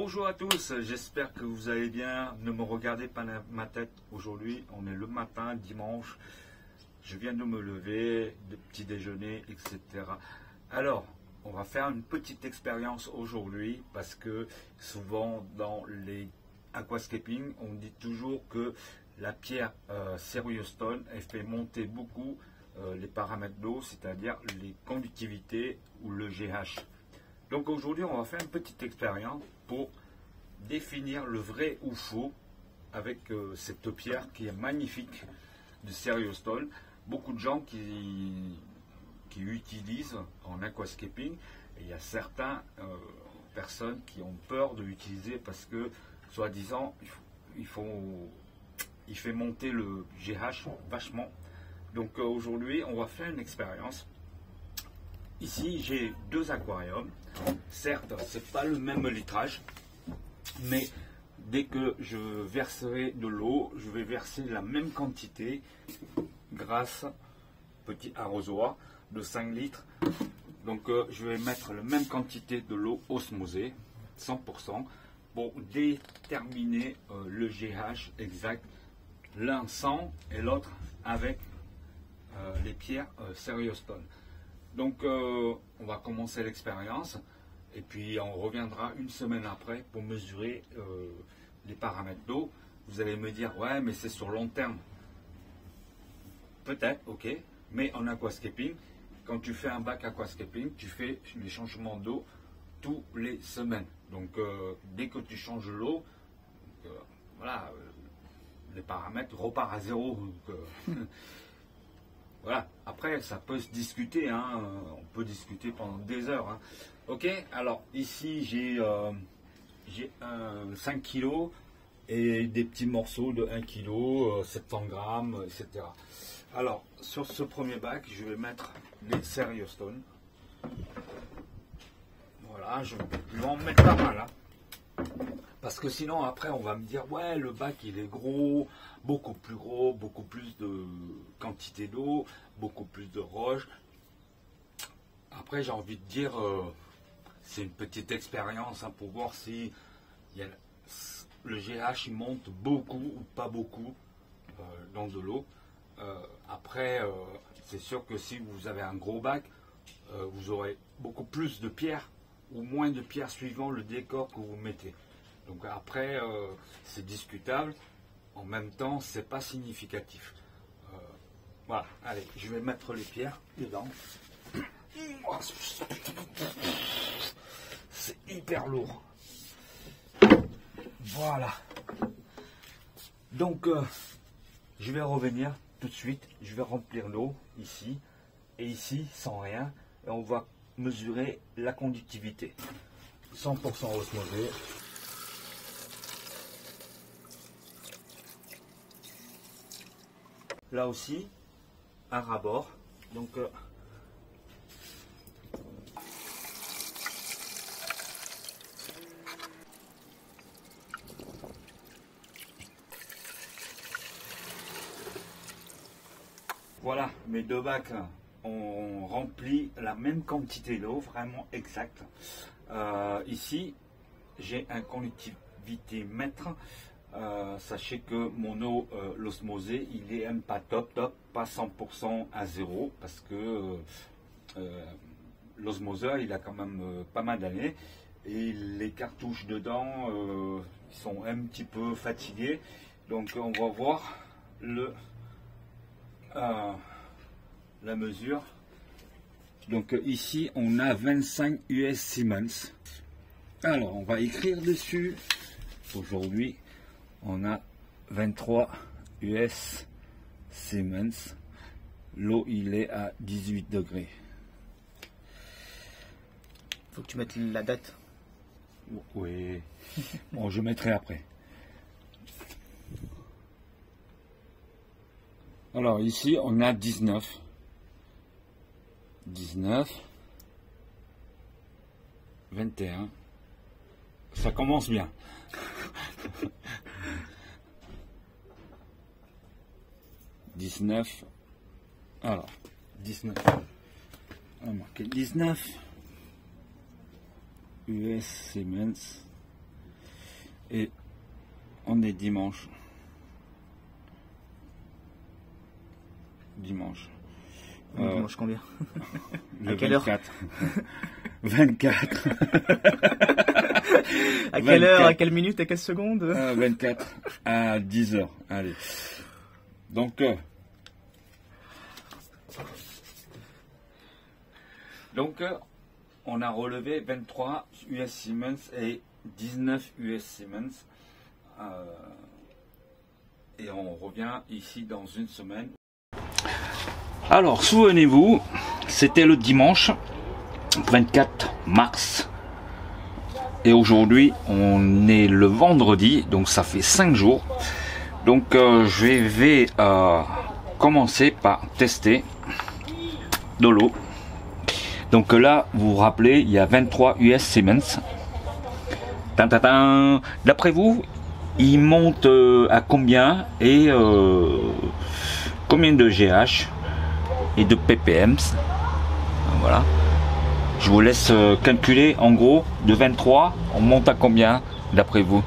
Bonjour à tous, j'espère que vous allez bien. Ne me regardez pas ma tête aujourd'hui, on est le matin, dimanche. Je viens de me lever, de petit déjeuner, etc. Alors, on va faire une petite expérience aujourd'hui parce que souvent dans les aquascaping, on dit toujours que la pierre Serious Stone, elle fait monter beaucoup les paramètres d'eau, c'est-à-dire les conductivités ou le GH. Donc aujourd'hui, on va faire une petite expérience pour définir le vrai ou faux avec cette pierre qui est magnifique de Serious Stone. Beaucoup de gens qui utilisent en aquascaping, et il y a certaines personnes qui ont peur de l'utiliser parce que, soi-disant, il fait monter le GH vachement. Donc aujourd'hui, on va faire une expérience. Ici, j'ai deux aquariums. Certes, c'est pas le même litrage, mais dès que je verserai de l'eau, je vais verser la même quantité grâce à petit arrosoir de 5 litres. Donc je vais mettre la même quantité de l'eau osmosée, 100%, pour déterminer le GH exact, l'un sans et l'autre avec les pierres Serious Stone. Donc on va commencer l'expérience et puis on reviendra une semaine après pour mesurer les paramètres d'eau. Vous allez me dire, ouais, mais c'est sur long terme. Peut-être, ok, mais en aquascaping, quand tu fais un bac aquascaping, tu fais les changements d'eau tous les semaines. Donc dès que tu changes l'eau, voilà, les paramètres repartent à zéro. Donc, voilà, après ça peut se discuter, hein. On peut discuter pendant des heures. Hein. Ok, alors ici j'ai 5 kg et des petits morceaux de 1 kg, 700 grammes, etc. Alors sur ce premier bac, je vais mettre les Serious Stone. Voilà, je vais en mettre pas mal. Hein. Parce que sinon après on va me dire ouais, le bac il est gros, beaucoup plus de quantité d'eau, beaucoup plus de roche. Après j'ai envie de dire c'est une petite expérience hein, pour voir si le GH il monte beaucoup ou pas beaucoup dans de l'eau. Après c'est sûr que si vous avez un gros bac, vous aurez beaucoup plus de pierres ou moins de pierres suivant le décor que vous mettez. Donc après, c'est discutable. En même temps, c'est pas significatif. Voilà. Allez, je vais mettre les pierres dedans. C'est hyper lourd. Voilà. Donc, je vais revenir tout de suite. Je vais remplir l'eau ici et ici sans rien. Et on va mesurer la conductivité. 100% osmosée. Là aussi, à ras-bord. Donc, voilà, mes deux bacs ont rempli la même quantité d'eau, vraiment exacte. Ici, j'ai un conductivité mètre. Sachez que mon eau, l'osmosée, il est même pas top, pas 100% à zéro, parce que l'osmoseur, il a quand même pas mal d'années, et les cartouches dedans sont un petit peu fatiguées. Donc on va voir la mesure. Donc ici, on a 25 US Siemens. Alors, on va écrire dessus. Aujourd'hui, on a 23 US Siemens. L'eau, il est à 18 degrés. Faut que tu mettes la date. Oui. Bon, je mettrai après. Alors ici, on a 19. 21. Ça commence bien. Alors 19, on va marquer 19 US Siemens Et on est dimanche. Dimanche. Dimanche combien? Le À quelle heure? 24. À quelle heure? À quelle minute? À quelle seconde? 24 à 10 heures. Allez. Donc, on a relevé 23 US Siemens et 19 US Siemens. Et on revient ici dans une semaine. Alors, souvenez-vous, c'était le dimanche 24 mars. Et aujourd'hui, on est le vendredi, donc ça fait 5 jours. Donc, je vais commencer par tester de l'eau. Donc là, vous vous rappelez, il y a 23 US Siemens. D'après vous, il monte à combien et combien de GH et de ppm? Voilà. Je vous laisse calculer en gros de 23, on monte à combien d'après vous?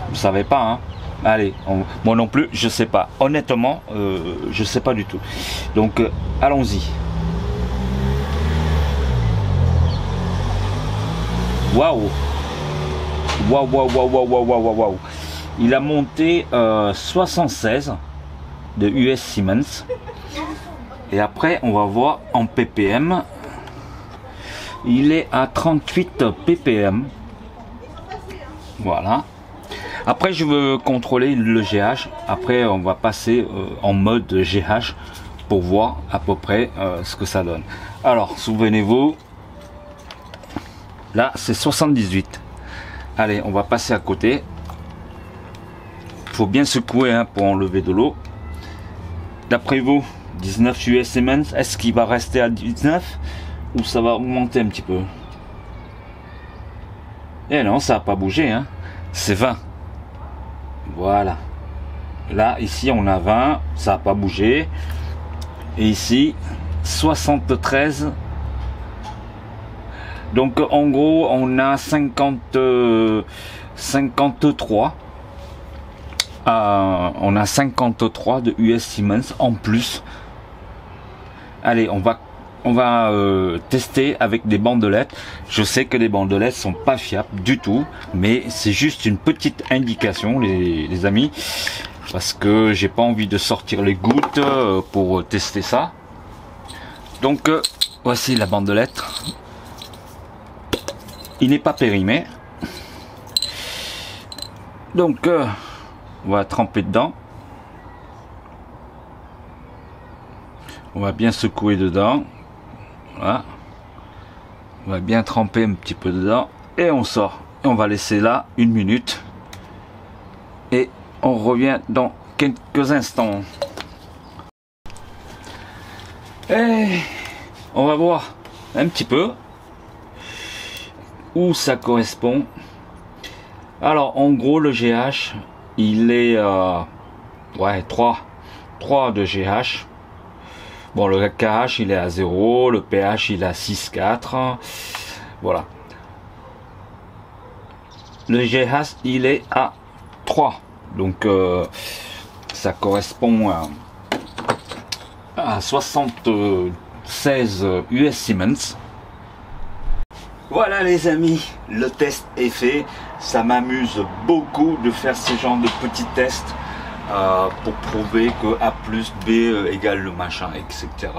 Vous savez pas, hein? Allez, moi non plus, je sais pas. Honnêtement, je sais pas du tout. Donc allons-y. Waouh! Waouh, waouh, waouh, waouh, waouh, waouh, waouh. Il a monté 76 de US Siemens. Et après, on va voir en ppm. Il est à 38 ppm. Voilà. Après, je veux contrôler le GH. Après, on va passer en mode GH pour voir à peu près ce que ça donne. Alors, souvenez-vous, là, c'est 78. Allez, on va passer à côté. Il faut bien secouer hein, pour enlever de l'eau. D'après vous, 19 US Siemens, est-ce qu'il va rester à 19 ou ça va augmenter un petit peu? Eh non, ça n'a pas bougé, hein. C'est 20. Voilà. Là, ici, on a 20, ça n'a pas bougé. Et ici, 73. Donc, en gros, on a 53. On a 53 de US Siemens en plus. Allez, on va tester avec des bandelettes. Je sais que les bandelettes sont pas fiables du tout, mais c'est juste une petite indication, les amis, parce que j'ai pas envie de sortir les gouttes pour tester ça. Donc voici la bandelette. Il n'est pas périmé. Donc on va tremper dedans. On va bien secouer dedans. Voilà. On va bien tremper un petit peu dedans. Et on sort. Et on va laisser là 1 minute. Et on revient dans quelques instants. Et on va voir un petit peu où ça correspond. Alors en gros le GH il est ouais 3 de GH. Bon, le KH il est à 0, le pH il est à 6,4. Voilà. Le GH il est à 3. Donc ça correspond à 76 US Siemens. Voilà les amis, le test est fait. Ça m'amuse beaucoup de faire ce genre de petits tests pour prouver que A plus B égale le machin, etc.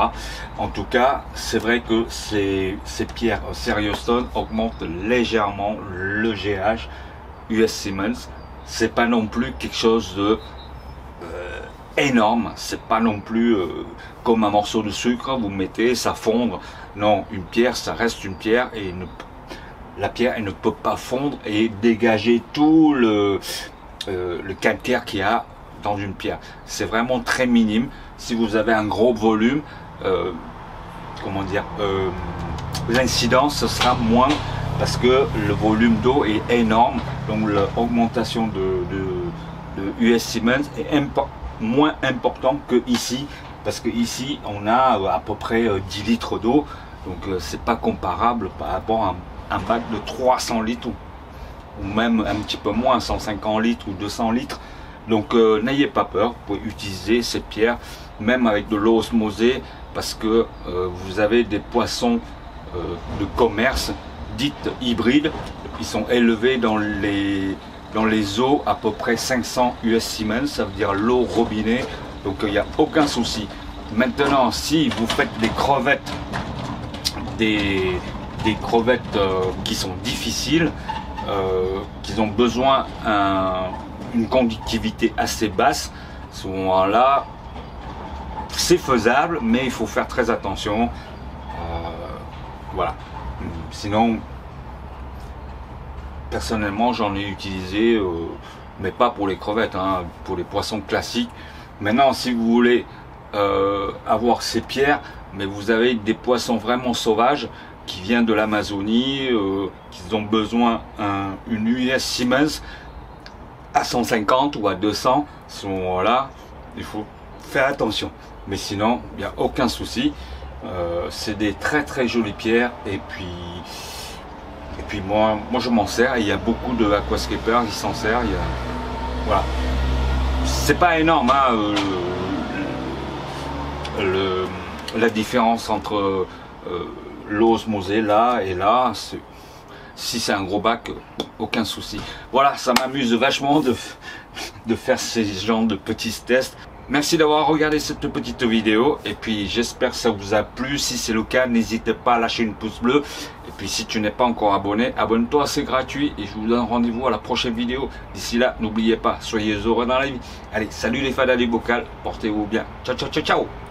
En tout cas, c'est vrai que ces pierres Seriostone augmentent légèrement le GH US Siemens. C'est pas non plus quelque chose de énorme, c'est pas non plus comme un morceau de sucre, vous mettez, ça fondre. Non, une pierre, ça reste une pierre et la pierre, elle ne peut pas fondre et dégager tout le calcaire qu'il y a dans une pierre. C'est vraiment très minime. Si vous avez un gros volume, comment dire, l'incidence ce sera moins parce que le volume d'eau est énorme. Donc l'augmentation de US Siemens est moins important que ici, parce que ici on a à peu près 10 litres d'eau, donc c'est pas comparable par rapport à un bac de 300 litres ou même un petit peu moins, 150 litres ou 200 litres. Donc n'ayez pas peur, vous pouvez utiliser ces pierres, même avec de l'eau osmosée, parce que vous avez des poissons de commerce, dites hybrides. Ils sont élevés dans les eaux à peu près 500 US Siemens, ça veut dire l'eau robinet, donc il n'y a aucun souci. Maintenant, si vous faites des crevettes, des crevettes qui sont difficiles, qui ont besoin d'une conductivité assez basse, à ce moment-là, c'est faisable, mais il faut faire très attention. Voilà. Sinon, personnellement, j'en ai utilisé, mais pas pour les crevettes, hein, pour les poissons classiques. Maintenant, si vous voulez avoir ces pierres, mais vous avez des poissons vraiment sauvages qui viennent de l'Amazonie, qui ont besoin une US Siemens à 150 ou à 200, à ce moment-là, il faut faire attention. Mais sinon, il n'y a aucun souci. C'est des très très jolies pierres, et puis moi je m'en sers. Il y a beaucoup de aquascapers qui s'en servent. Voilà. C'est pas énorme, hein, la différence entre l'eau osmosée là et là. Si c'est un gros bac, aucun souci. Voilà, ça m'amuse vachement de faire ces genres de petits tests. Merci d'avoir regardé cette petite vidéo, et puis j'espère que ça vous a plu. Si c'est le cas, n'hésitez pas à lâcher une pouce bleu, et puis si tu n'es pas encore abonné, abonne-toi, c'est gratuit, et je vous donne rendez-vous à la prochaine vidéo. D'ici là, n'oubliez pas, soyez heureux dans la vie. Allez, salut les fadas du bocal, portez-vous bien, ciao ciao ciao ciao.